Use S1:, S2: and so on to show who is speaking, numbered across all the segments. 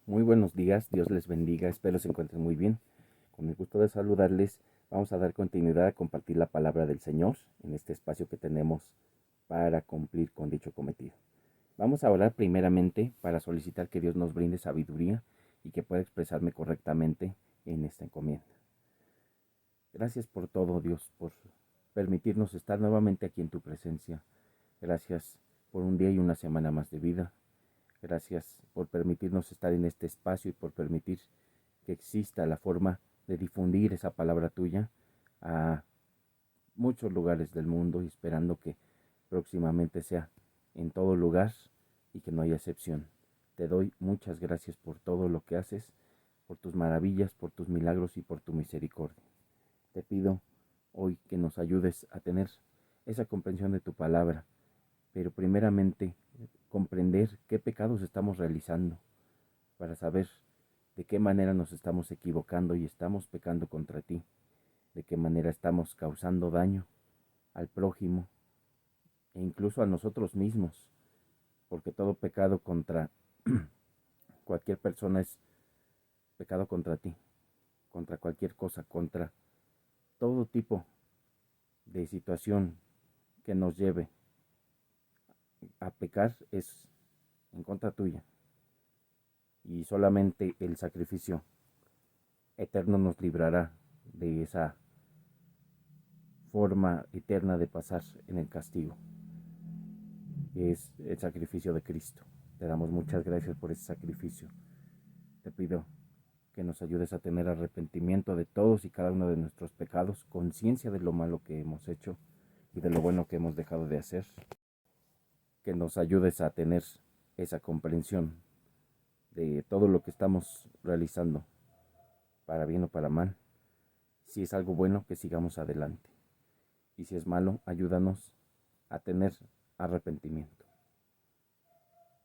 S1: Muy buenos días, Dios les bendiga, espero se encuentren muy bien. Con el gusto de saludarles, vamos a dar continuidad a compartir la palabra del Señor en este espacio que tenemos para cumplir con dicho cometido. Vamos a orar primeramente para solicitar que Dios nos brinde sabiduría y que pueda expresarme correctamente en esta encomienda. Gracias por todo, Dios, por permitirnos estar nuevamente aquí en tu presencia. Gracias por un día y una semana más de vida. Gracias por permitirnos estar en este espacio y por permitir que exista la forma de difundir esa palabra tuya a muchos lugares del mundo y esperando que próximamente sea en todo lugar y que no haya excepción. Te doy muchas gracias por todo lo que haces, por tus maravillas, por tus milagros y por tu misericordia. Te pido hoy que nos ayudes a tener esa comprensión de tu palabra, pero primeramente comprender qué pecados estamos realizando para saber de qué manera nos estamos equivocando y estamos pecando contra ti, de qué manera estamos causando daño al prójimo e incluso a nosotros mismos, porque todo pecado contra cualquier persona es pecado contra ti, contra cualquier cosa, contra todo tipo de situación que nos lleve a pecar es en contra tuya. Y solamente el sacrificio eterno nos librará de esa forma eterna de pasar en el castigo, que es el sacrificio de Cristo. Te damos muchas gracias por ese sacrificio. Te pido que nos ayudes a tener arrepentimiento de todos y cada uno de nuestros pecados, conciencia de lo malo que hemos hecho y de lo bueno que hemos dejado de hacer. Que nos ayudes a tener esa comprensión de todo lo que estamos realizando, para bien o para mal. Si es algo bueno, que sigamos adelante. Y si es malo, ayúdanos a tener arrepentimiento.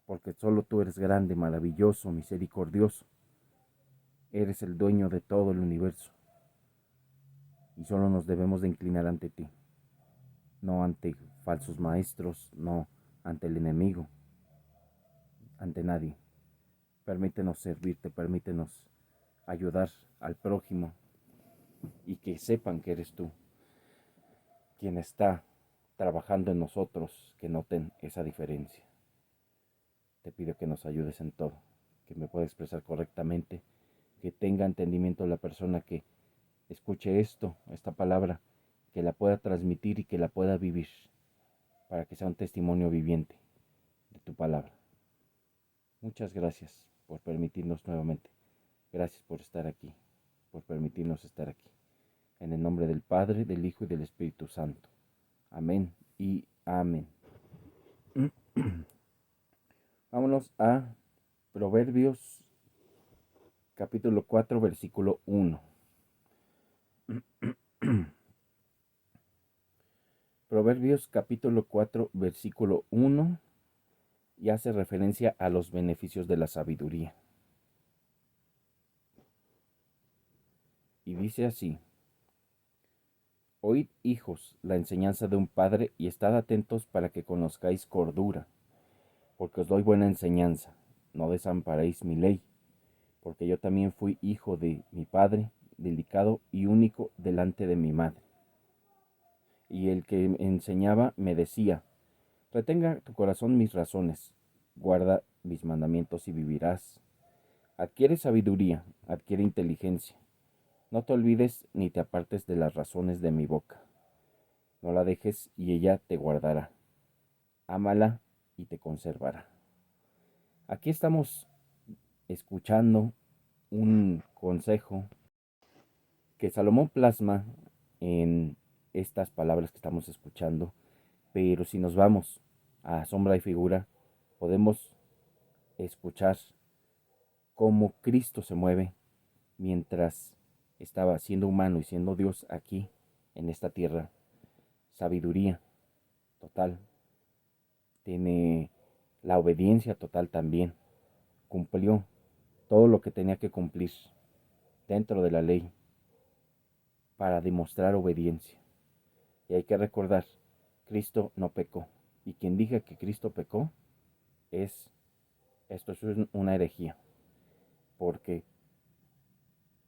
S1: Porque solo tú eres grande, maravilloso, misericordioso. Eres el dueño de todo el universo. Y solo nos debemos de inclinar ante ti. No ante falsos maestros, no ante el enemigo, ante nadie. Permítenos servirte, permítenos ayudar al prójimo y que sepan que eres tú quien está trabajando en nosotros, que noten esa diferencia. Te pido que nos ayudes en todo, que me pueda expresar correctamente, que tenga entendimiento la persona que escuche esta palabra, que la pueda transmitir y que la pueda vivir, para que sea un testimonio viviente de tu palabra. Muchas gracias por permitirnos nuevamente. Gracias por estar aquí, por permitirnos estar aquí. En el nombre del Padre, del Hijo y del Espíritu Santo. Amén y amén. Vámonos a Proverbios capítulo 4, versículo 1. Proverbios capítulo 4, versículo 1 y hace referencia a los beneficios de la sabiduría. Y dice así: Oíd, hijos, la enseñanza de un padre, y estad atentos para que conozcáis cordura, porque os doy buena enseñanza. No desamparéis mi ley, porque yo también fui hijo de mi padre, delicado y único delante de mi madre. Y el que me enseñaba me decía: retenga tu corazón mis razones, guarda mis mandamientos y vivirás. Adquiere sabiduría, adquiere inteligencia. No te olvides ni te apartes de las razones de mi boca. No la dejes y ella te guardará. Ámala y te conservará. Aquí estamos escuchando un consejo que Salomón plasma en estas palabras que estamos escuchando, pero si nos vamos a sombra y figura, podemos escuchar cómo Cristo se mueve mientras estaba siendo humano y siendo Dios aquí en esta tierra. Sabiduría total, tiene la obediencia total también, cumplió todo lo que tenía que cumplir dentro de la ley para demostrar obediencia. Y hay que recordar, Cristo no pecó. Y quien diga que Cristo pecó, esto es una herejía. porque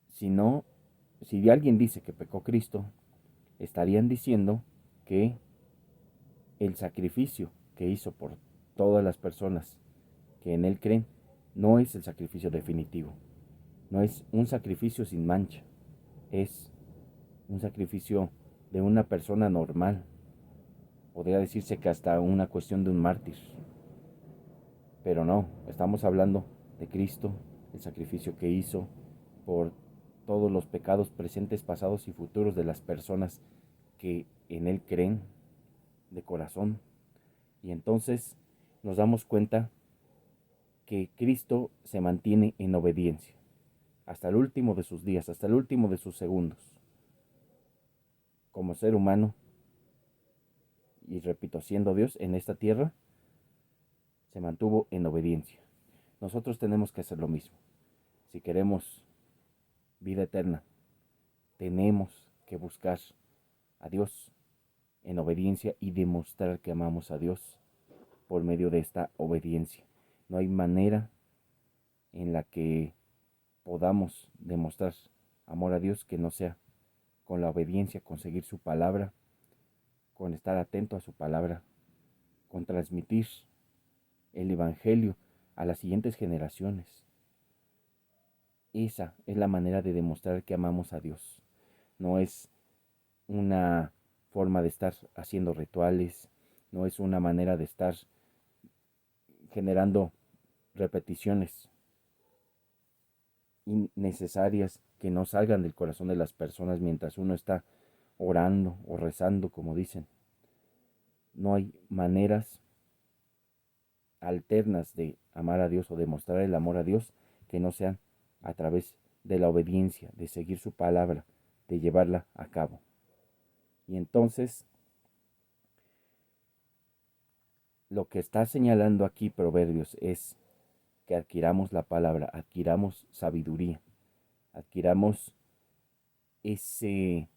S1: si no, si alguien dice que pecó Cristo, estarían diciendo que el sacrificio que hizo por todas las personas que en Él creen no es el sacrificio definitivo, no es un sacrificio sin mancha, es un sacrificio de una persona normal. Podría decirse que hasta una cuestión de un mártir. Pero no, estamos hablando de Cristo, el sacrificio que hizo por todos los pecados presentes, pasados y futuros de las personas que en Él creen de corazón. Y entonces nos damos cuenta que Cristo se mantiene en obediencia hasta el último de sus días, hasta el último de sus segundos. Como ser humano, y repito, siendo Dios en esta tierra, se mantuvo en obediencia. Nosotros tenemos que hacer lo mismo. Si queremos vida eterna, tenemos que buscar a Dios en obediencia y demostrar que amamos a Dios por medio de esta obediencia. No hay manera en la que podamos demostrar amor a Dios que no sea con la obediencia, con seguir su palabra, con estar atento a su palabra, con transmitir el Evangelio a las siguientes generaciones. Esa es la manera de demostrar que amamos a Dios. No es una forma de estar haciendo rituales, no es una manera de estar generando repeticiones innecesarias que no salgan del corazón de las personas mientras uno está orando o rezando, como dicen. No hay maneras alternas de amar a Dios o demostrar el amor a Dios que no sean a través de la obediencia, de seguir su palabra, de llevarla a cabo. Y entonces, lo que está señalando aquí Proverbios es que adquiramos la palabra, adquiramos sabiduría, adquiramos ese,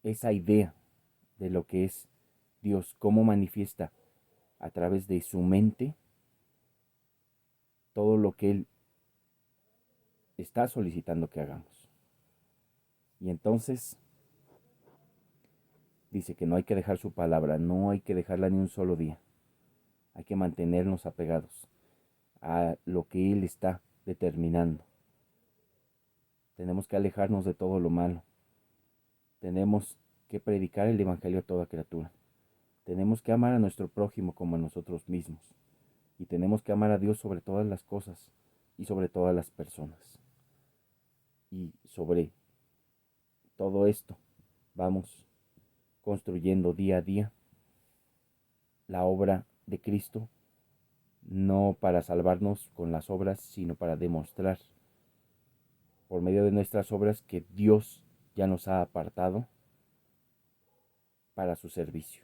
S1: esa idea de lo que es Dios, cómo manifiesta a través de su mente todo lo que Él está solicitando que hagamos. Y entonces dice que no hay que dejar su palabra, no hay que dejarla ni un solo día. Hay que mantenernos apegados a lo que Él está determinando. Tenemos que alejarnos de todo lo malo. Tenemos que predicar el Evangelio a toda criatura. Tenemos que amar a nuestro prójimo como a nosotros mismos. Y tenemos que amar a Dios sobre todas las cosas y sobre todas las personas. Y sobre todo esto vamos construyendo día a día la obra de Cristo, no para salvarnos con las obras, sino para demostrar por medio de nuestras obras que Dios ya nos ha apartado para su servicio.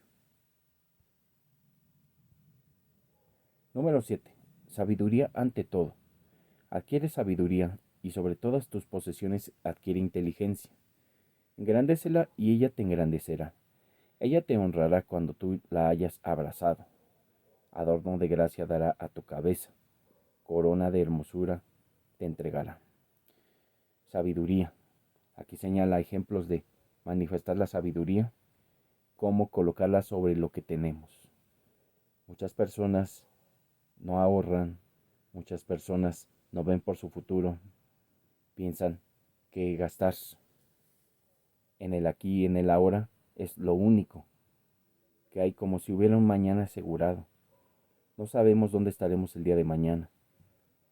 S1: Número 7. Sabiduría ante todo. Adquiere sabiduría y sobre todas tus posesiones adquiere inteligencia. Engrandécela y ella te engrandecerá. Ella te honrará cuando tú la hayas abrazado. Adorno de gracia dará a tu cabeza. Corona de hermosura te entregará. Sabiduría. Aquí señala ejemplos de manifestar la sabiduría, cómo colocarla sobre lo que tenemos. Muchas personas no ahorran, muchas personas no ven por su futuro, piensan que gastar en el aquí y en el ahora es lo único que hay, como si hubiera un mañana asegurado. No sabemos dónde estaremos el día de mañana,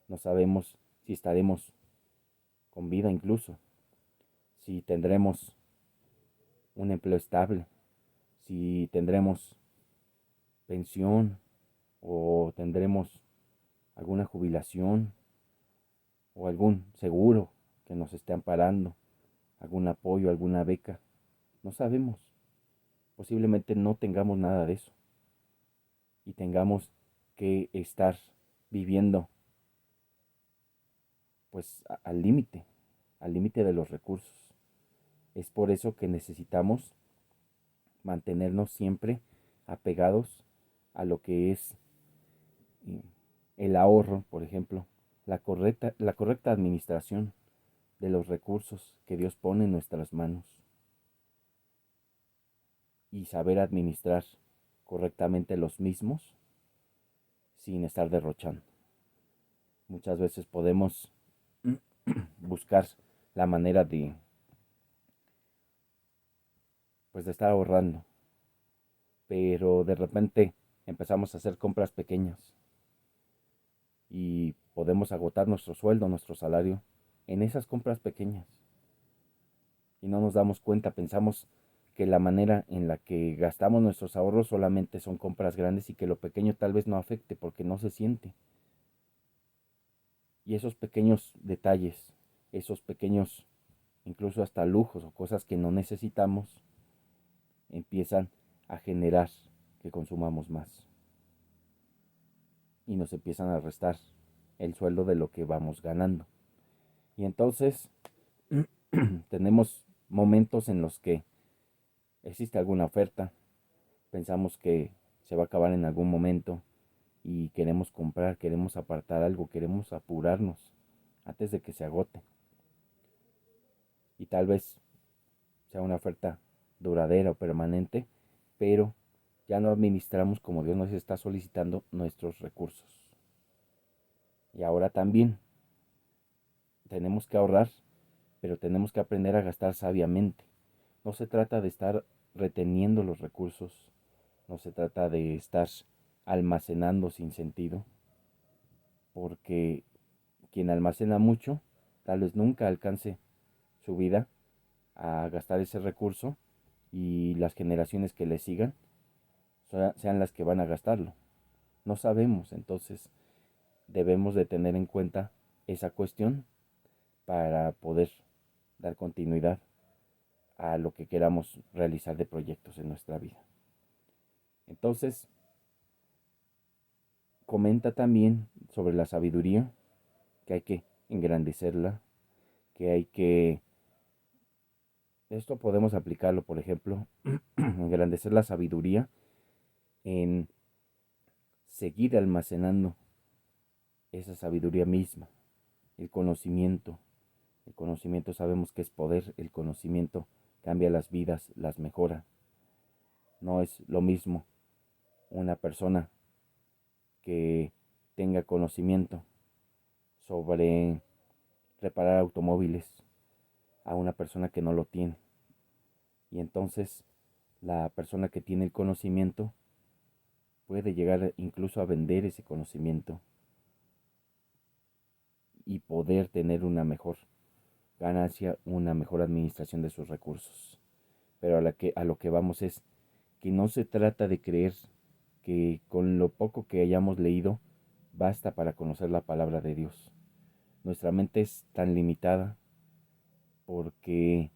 S1: no sabemos si estaremos con vida incluso, si tendremos un empleo estable, si tendremos pensión o tendremos alguna jubilación o algún seguro que nos esté amparando, algún apoyo, alguna beca. No sabemos. Posiblemente no tengamos nada de eso y tengamos que estar viviendo pues al límite de los recursos. Es por eso que necesitamos mantenernos siempre apegados a lo que es el ahorro, por ejemplo, la correcta administración de los recursos que Dios pone en nuestras manos y saber administrar correctamente los mismos sin estar derrochando. Muchas veces podemos buscar la manera de estar ahorrando, pero de repente empezamos a hacer compras pequeñas y podemos agotar nuestro sueldo, nuestro salario en esas compras pequeñas y no nos damos cuenta, pensamos que la manera en la que gastamos nuestros ahorros solamente son compras grandes y que lo pequeño tal vez no afecte porque no se siente. Y esos pequeños detalles, esos pequeños, incluso hasta lujos o cosas que no necesitamos, empiezan a generar que consumamos más. Y nos empiezan a restar el sueldo de lo que vamos ganando. Y entonces tenemos momentos en los que existe alguna oferta, pensamos que se va a acabar en algún momento y queremos comprar, queremos apartar algo, queremos apurarnos antes de que se agote. Y tal vez sea una oferta duradera o permanente, pero ya no administramos como Dios nos está solicitando nuestros recursos. Y ahora también tenemos que ahorrar, pero tenemos que aprender a gastar sabiamente. No se trata de estar reteniendo los recursos, no se trata de estar almacenando sin sentido, porque quien almacena mucho tal vez nunca alcance su vida a gastar ese recurso y las generaciones que le sigan sean las que van a gastarlo. No sabemos, entonces debemos de tener en cuenta esa cuestión para poder dar continuidad a lo que queramos realizar de proyectos en nuestra vida. Entonces, comenta también sobre la sabiduría, que hay que engrandecerla, que hay que... Esto podemos aplicarlo, por ejemplo, engrandecer la sabiduría en seguir almacenando esa sabiduría misma, el conocimiento. El conocimiento sabemos que es poder, el conocimiento cambia las vidas, las mejora. No es lo mismo una persona que tenga conocimiento sobre reparar automóviles a una persona que no lo tiene. Y entonces la persona que tiene el conocimiento puede llegar incluso a vender ese conocimiento y poder tener una mejor ganancia, una mejor administración de sus recursos. Pero a lo que vamos es que no se trata de creer que con lo poco que hayamos leído basta para conocer la palabra de Dios. Nuestra mente es tan limitada porque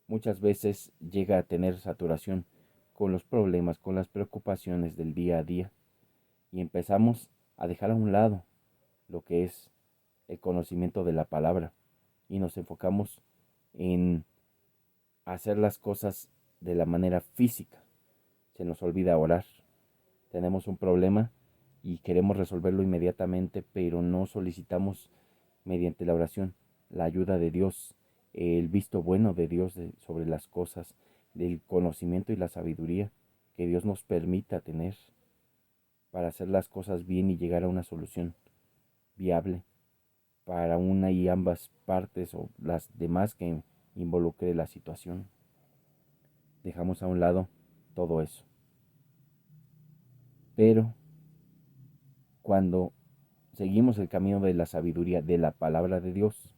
S1: muchas veces llega a tener saturación con los problemas, con las preocupaciones del día a día y empezamos a dejar a un lado lo que es el conocimiento de la palabra y nos enfocamos en hacer las cosas de la manera física. Se nos olvida orar. Tenemos un problema y queremos resolverlo inmediatamente, pero no solicitamos mediante la oración la ayuda de Dios, el visto bueno de Dios sobre las cosas, el conocimiento y la sabiduría que Dios nos permita tener para hacer las cosas bien y llegar a una solución viable para una y ambas partes o las demás que involucre la situación. Dejamos a un lado todo eso. Pero cuando seguimos el camino de la sabiduría, de la palabra de Dios,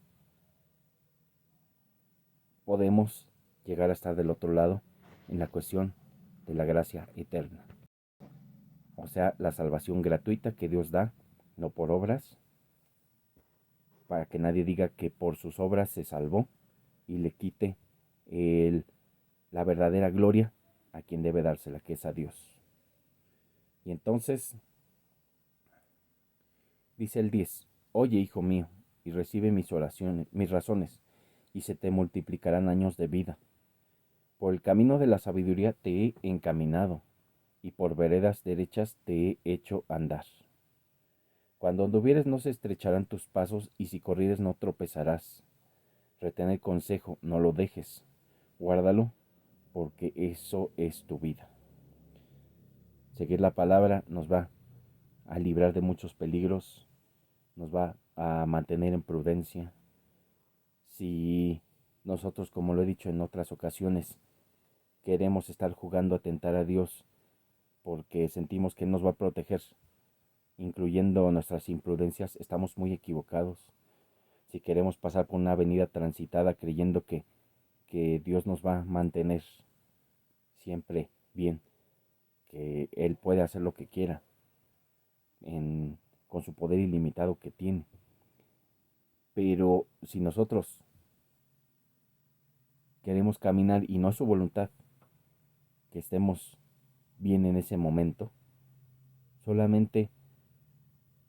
S1: podemos llegar a estar del otro lado en la cuestión de la gracia eterna. O sea, la salvación gratuita que Dios da, no por obras, para que nadie diga que por sus obras se salvó y le quite la verdadera gloria a quien debe dársela, que es a Dios. Y entonces, dice el 10, oye, hijo mío, y recibe mis oraciones, mis razones, y se te multiplicarán años de vida. Por el camino de la sabiduría te he encaminado, y por veredas derechas te he hecho andar. Cuando anduvieres no se estrecharán tus pasos, y si corrieres no tropezarás. Retén el consejo, no lo dejes. Guárdalo, porque eso es tu vida. Seguir la palabra nos va a librar de muchos peligros, nos va a mantener en prudencia. Si nosotros, como lo he dicho en otras ocasiones, queremos estar jugando a tentar a Dios porque sentimos que nos va a proteger, incluyendo nuestras imprudencias, estamos muy equivocados. Si queremos pasar por una avenida transitada creyendo que Dios nos va a mantener siempre bien, que Él puede hacer lo que quiera con su poder ilimitado que tiene. Pero si nosotros queremos caminar y no es su voluntad que estemos bien en ese momento, solamente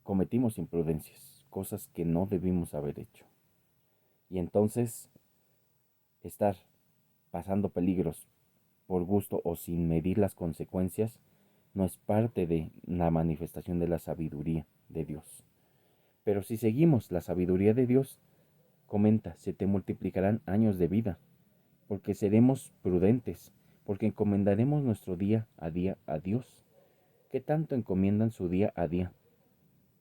S1: cometimos imprudencias, cosas que no debimos haber hecho. Y entonces estar pasando peligros por gusto o sin medir las consecuencias no es parte de la manifestación de la sabiduría de Dios. Pero si seguimos la sabiduría de Dios, comenta, se te multiplicarán años de vida, porque seremos prudentes, porque encomendaremos nuestro día a Dios. ¿Qué tanto encomiendan su día a día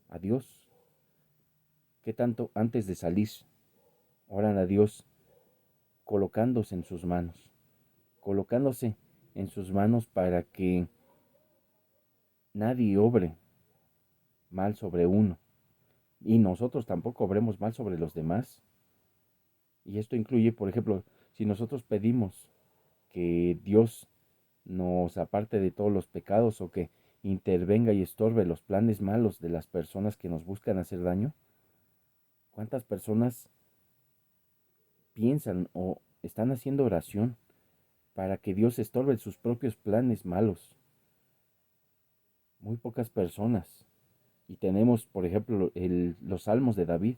S1: a Dios? ¿Qué tanto antes de salir oran a Dios colocándose en sus manos? Colocándose en sus manos para que nadie obre mal sobre uno y nosotros tampoco obremos mal sobre los demás. Y esto incluye, por ejemplo, si nosotros pedimos que Dios nos aparte de todos los pecados o que intervenga y estorbe los planes malos de las personas que nos buscan hacer daño, ¿cuántas personas piensan o están haciendo oración para que Dios estorbe sus propios planes malos? Muy pocas personas. Y tenemos, por ejemplo, los salmos de David.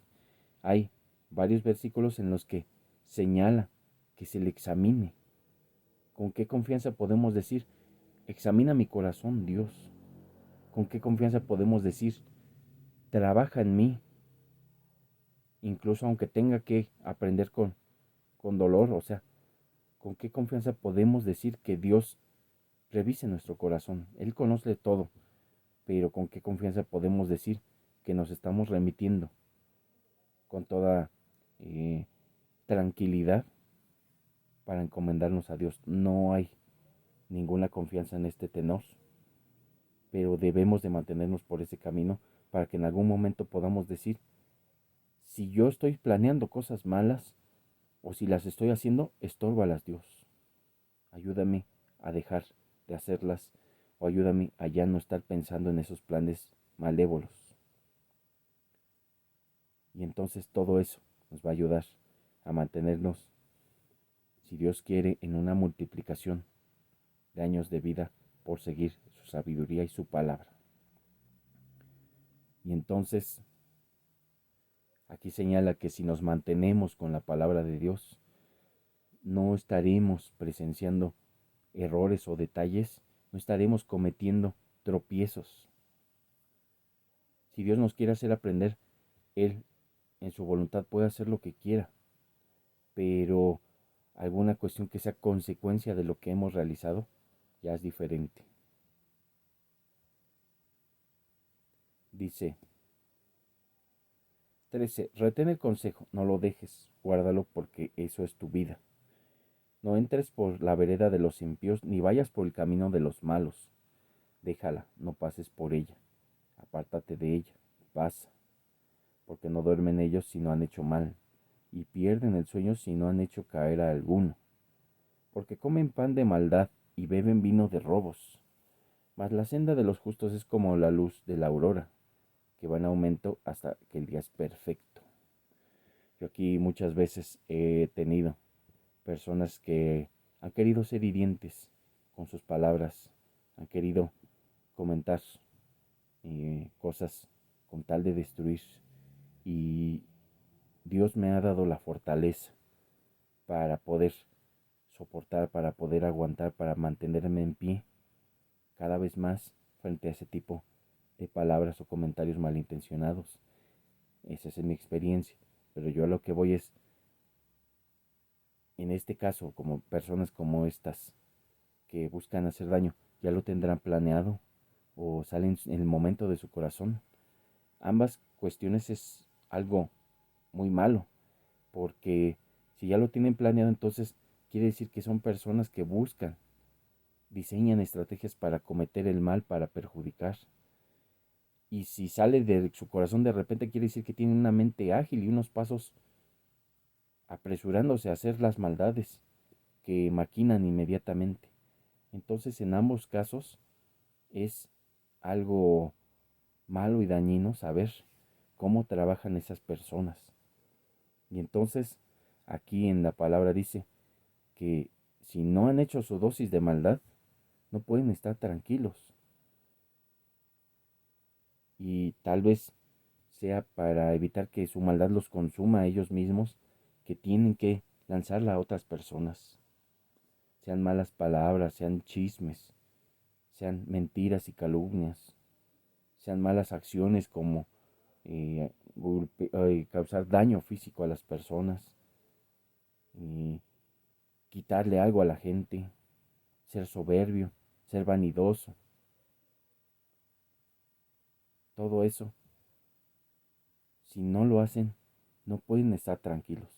S1: Hay varios versículos en los que señala que se le examine. ¿Con qué confianza podemos decir, examina mi corazón, Dios? ¿Con qué confianza podemos decir, trabaja en mí? Incluso aunque tenga que aprender con dolor, o sea, ¿con qué confianza podemos decir que Dios revise nuestro corazón? Él conoce todo, pero ¿con qué confianza podemos decir que nos estamos remitiendo con toda tranquilidad para encomendarnos a Dios? No hay ninguna confianza en este tenor, pero debemos de mantenernos por ese camino para que en algún momento podamos decir, si yo estoy planeando cosas malas o si las estoy haciendo, estórbalas, Dios. Ayúdame a dejar de hacerlas o ayúdame a ya no estar pensando en esos planes malévolos. Y entonces todo eso nos va a ayudar a mantenernos, si Dios quiere, en una multiplicación de años de vida por seguir su sabiduría y su palabra. Y entonces aquí señala que si nos mantenemos con la palabra de Dios, no estaremos presenciando errores o detalles, no estaremos cometiendo tropiezos. Si Dios nos quiere hacer aprender, Él en su voluntad puede hacer lo que quiera, pero alguna cuestión que sea consecuencia de lo que hemos realizado ya es diferente. Dice 13. Retén el consejo, no lo dejes, guárdalo porque eso es tu vida. No entres por la vereda de los impíos, ni vayas por el camino de los malos. Déjala, no pases por ella. Apártate de ella, pasa, porque no duermen ellos si no han hecho mal, y pierden el sueño si no han hecho caer a alguno. Porque comen pan de maldad y beben vino de robos. Mas la senda de los justos es como la luz de la aurora, que va en aumento hasta que el día es perfecto. Yo aquí muchas veces he tenido personas que han querido ser hirientes con sus palabras, han querido comentar cosas con tal de destruir. Y Dios me ha dado la fortaleza para poder soportar, para poder aguantar, para mantenerme en pie cada vez más frente a ese tipo de palabras o comentarios malintencionados. Esa es mi experiencia. Pero yo a lo que voy es, en este caso, como personas como estas que buscan hacer daño, ya lo tendrán planeado o salen en el momento de su corazón. Ambas cuestiones es algo muy malo, porque si ya lo tienen planeado, entonces quiere decir que son personas que buscan, diseñan estrategias para cometer el mal, para perjudicar. Y si sale de su corazón de repente, quiere decir que tienen una mente ágil y unos pasos apresurándose a hacer las maldades que maquinan inmediatamente. Entonces, en ambos casos es algo malo y dañino saber cómo trabajan esas personas. Y entonces, aquí en la palabra dice que si no han hecho su dosis de maldad, no pueden estar tranquilos. Y tal vez sea para evitar que su maldad los consuma a ellos mismos, que tienen que lanzarla a otras personas. Sean malas palabras, sean chismes, sean mentiras y calumnias, sean malas acciones como causar daño físico a las personas, quitarle algo a la gente, ser soberbio, ser vanidoso. Todo eso, si no lo hacen, no pueden estar tranquilos.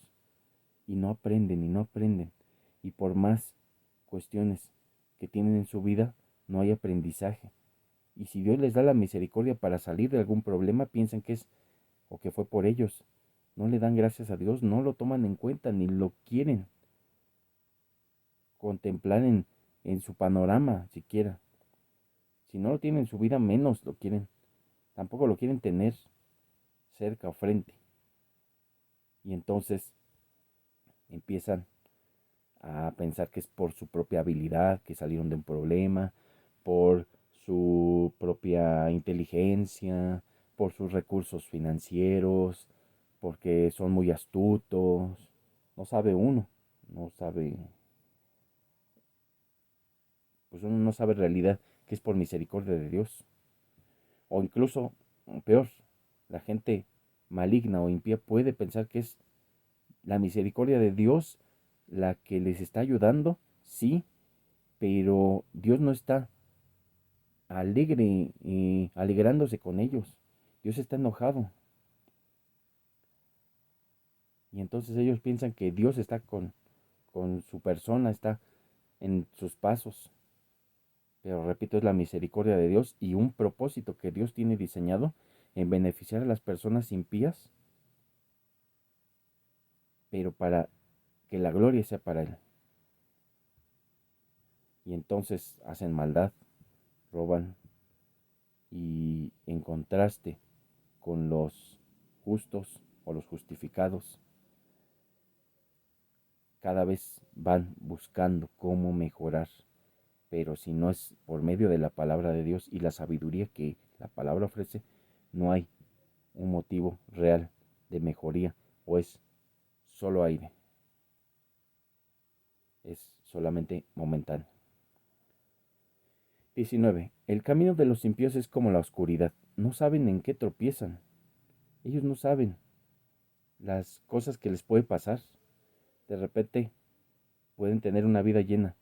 S1: Y no aprenden, y no aprenden. Y por más cuestiones que tienen en su vida, no hay aprendizaje. Y si Dios les da la misericordia para salir de algún problema, piensan que es o que fue por ellos. No le dan gracias a Dios, no lo toman en cuenta, ni lo quieren contemplar en su panorama siquiera. Si no lo tienen en su vida, menos lo quieren. Tampoco lo quieren tener cerca o frente. Y entonces empiezan a pensar que es por su propia habilidad, que salieron de un problema, por su propia inteligencia, por sus recursos financieros, porque son muy astutos. No sabe uno, no sabe, pues uno no sabe en realidad que es por misericordia de Dios. O incluso, peor, la gente maligna o impía puede pensar que es la misericordia de Dios la que les está ayudando, sí, pero Dios no está alegre y alegrándose con ellos. Dios está enojado. Y entonces ellos piensan que Dios está con su persona, está en sus pasos. Pero repito, es la misericordia de Dios y un propósito que Dios tiene diseñado en beneficiar a las personas impías, pero para que la gloria sea para Él. Y entonces hacen maldad, roban, y en contraste con los justos o los justificados, cada vez van buscando cómo mejorar, pero si no es por medio de la palabra de Dios y la sabiduría que la palabra ofrece, no hay un motivo real de mejoría, o es solo aire, es solamente momentáneo. 19. El camino de los impíos es como la oscuridad, no saben en qué tropiezan, ellos no saben las cosas que les puede pasar. De repente pueden tener una vida llena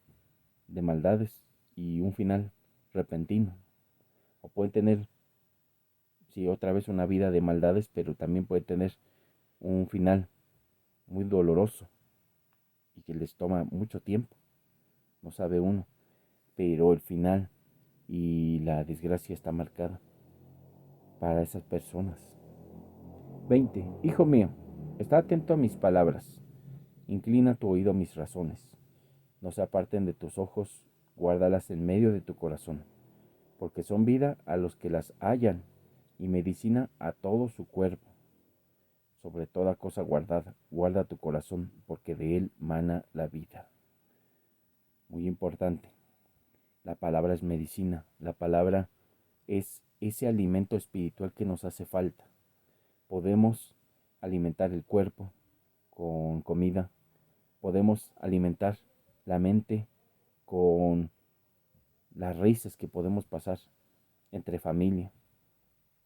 S1: de maldades y un final repentino. O pueden tener, sí, otra vez una vida de maldades, pero también pueden tener un final muy doloroso y que les toma mucho tiempo. No sabe uno, pero el final y la desgracia está marcada para esas personas. 20. Hijo mío, está atento a mis palabras, inclina tu oído a mis razones. No se aparten de tus ojos, guárdalas en medio de tu corazón, porque son vida a los que las hallan y medicina a todo su cuerpo. Sobre toda cosa guardada, guarda tu corazón, porque de él mana la vida. Muy importante, la palabra es medicina, la palabra es ese alimento espiritual que nos hace falta. Podemos alimentar el cuerpo con comida, podemos alimentar la mente con las risas que podemos pasar entre familia,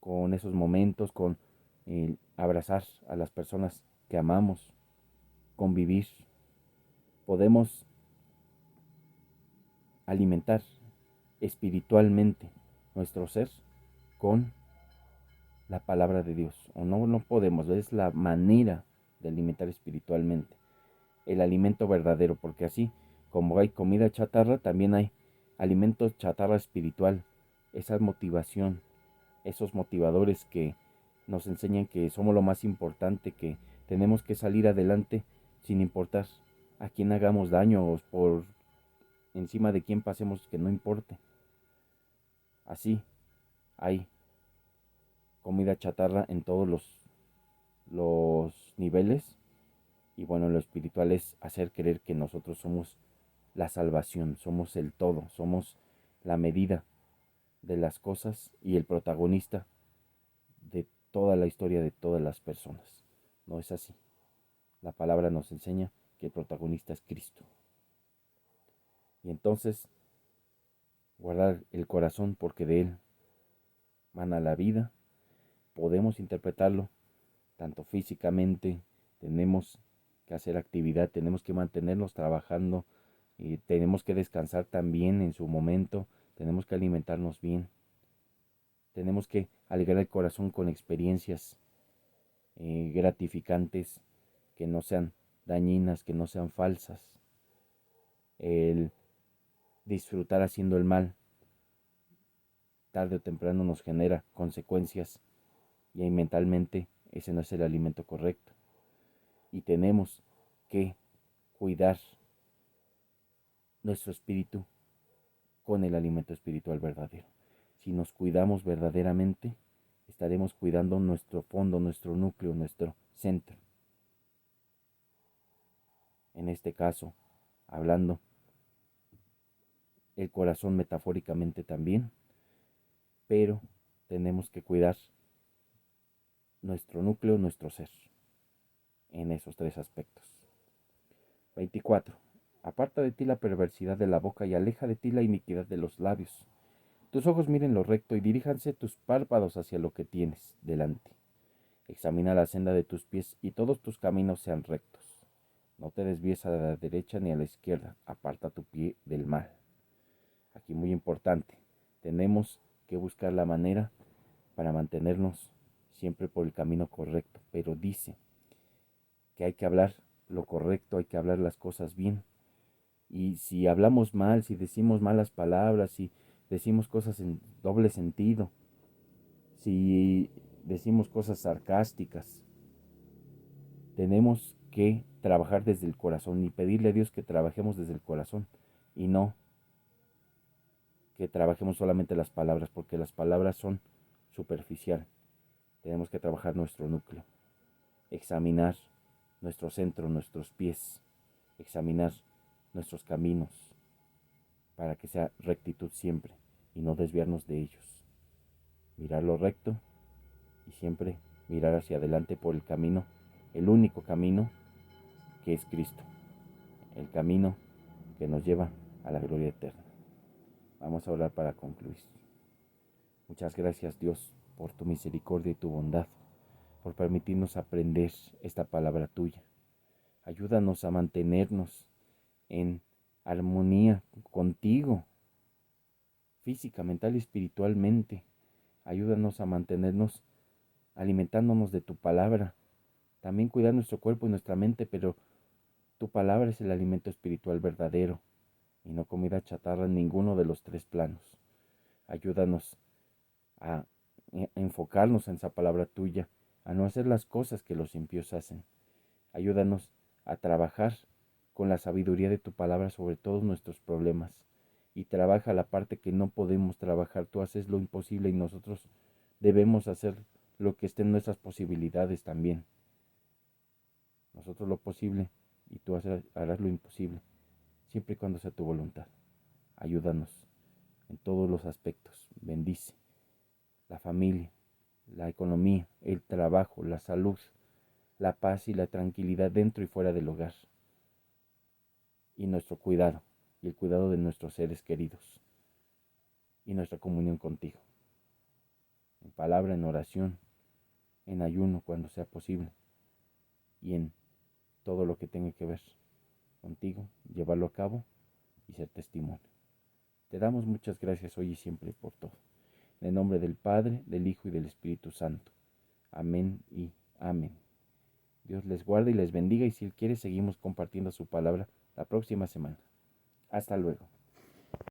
S1: con esos momentos, con abrazar a las personas que amamos, convivir. Podemos alimentar espiritualmente nuestro ser con la palabra de Dios. O no podemos, es la manera de alimentar espiritualmente. El alimento verdadero, porque así como hay comida chatarra, también hay alimento chatarra espiritual. Esa motivación, esos motivadores que nos enseñan que somos lo más importante, que tenemos que salir adelante sin importar a quién hagamos daño o por encima de quién pasemos, que no importe. Así hay comida chatarra en todos los niveles. Y bueno, lo espiritual es hacer creer que nosotros somos la salvación, somos el todo, somos la medida de las cosas y el protagonista de toda la historia de todas las personas. No es así. La palabra nos enseña que el protagonista es Cristo. Y entonces, guardar el corazón porque de él mana la vida. Podemos interpretarlo tanto físicamente, tenemos que hacer actividad, tenemos que mantenernos trabajando, y tenemos que descansar también en su momento, tenemos que alimentarnos bien, tenemos que alegrar el corazón con experiencias gratificantes que no sean dañinas, que no sean falsas. El disfrutar haciendo el mal tarde o temprano nos genera consecuencias y ahí mentalmente ese no es el alimento correcto. Y tenemos que cuidar nuestro espíritu con el alimento espiritual verdadero. Si nos cuidamos verdaderamente, estaremos cuidando nuestro fondo, nuestro núcleo, nuestro centro. En este caso, hablando el corazón metafóricamente también, pero tenemos que cuidar nuestro núcleo, nuestro ser, en esos tres aspectos. 24. Aparta de ti la perversidad de la boca y aleja de ti la iniquidad de los labios. Tus ojos miren lo recto y diríjanse tus párpados hacia lo que tienes delante. Examina la senda de tus pies y todos tus caminos sean rectos. No te desvíes a la derecha ni a la izquierda, aparta tu pie del mal. Aquí muy importante, tenemos que buscar la manera para mantenernos siempre por el camino correcto, pero dice que hay que hablar lo correcto, hay que hablar las cosas bien. Y si hablamos mal, si decimos malas palabras, si decimos cosas en doble sentido, si decimos cosas sarcásticas, tenemos que trabajar desde el corazón y pedirle a Dios que trabajemos desde el corazón y no que trabajemos solamente las palabras, porque las palabras son superficial. Tenemos que trabajar nuestro núcleo, examinar nuestro centro, nuestros pies, examinar nuestros caminos para que sea rectitud siempre y no desviarnos de ellos. Mirar lo recto y siempre mirar hacia adelante por el camino, el único camino que es Cristo, el camino que nos lleva a la gloria eterna. Vamos a orar para concluir. Muchas gracias, Dios, por tu misericordia y tu bondad, por permitirnos aprender esta palabra tuya. Ayúdanos a mantenernos en armonía contigo, física, mental y espiritualmente. Ayúdanos a mantenernos alimentándonos de tu palabra. También cuidar nuestro cuerpo y nuestra mente, pero tu palabra es el alimento espiritual verdadero y no comida chatarra en ninguno de los tres planos. Ayúdanos a enfocarnos en esa palabra tuya, a no hacer las cosas que los impíos hacen. Ayúdanos a trabajar con la sabiduría de tu palabra sobre todos nuestros problemas y trabaja la parte que no podemos trabajar. Tú haces lo imposible y nosotros debemos hacer lo que esté en nuestras posibilidades también. Nosotros lo posible y tú harás lo imposible, siempre y cuando sea tu voluntad. Ayúdanos en todos los aspectos. Bendice la familia, la economía, el trabajo, la salud, la paz y la tranquilidad dentro y fuera del hogar. Y nuestro cuidado y el cuidado de nuestros seres queridos y nuestra comunión contigo. en palabra, en oración, en ayuno cuando sea posible y en todo lo que tenga que ver contigo, llevarlo a cabo y ser testimonio. Te damos muchas gracias hoy y siempre por todo. En el nombre del Padre, del Hijo y del Espíritu Santo. Amén y amén. Dios les guarde y les bendiga, y si Él quiere seguimos compartiendo su palabra la próxima semana. Hasta luego.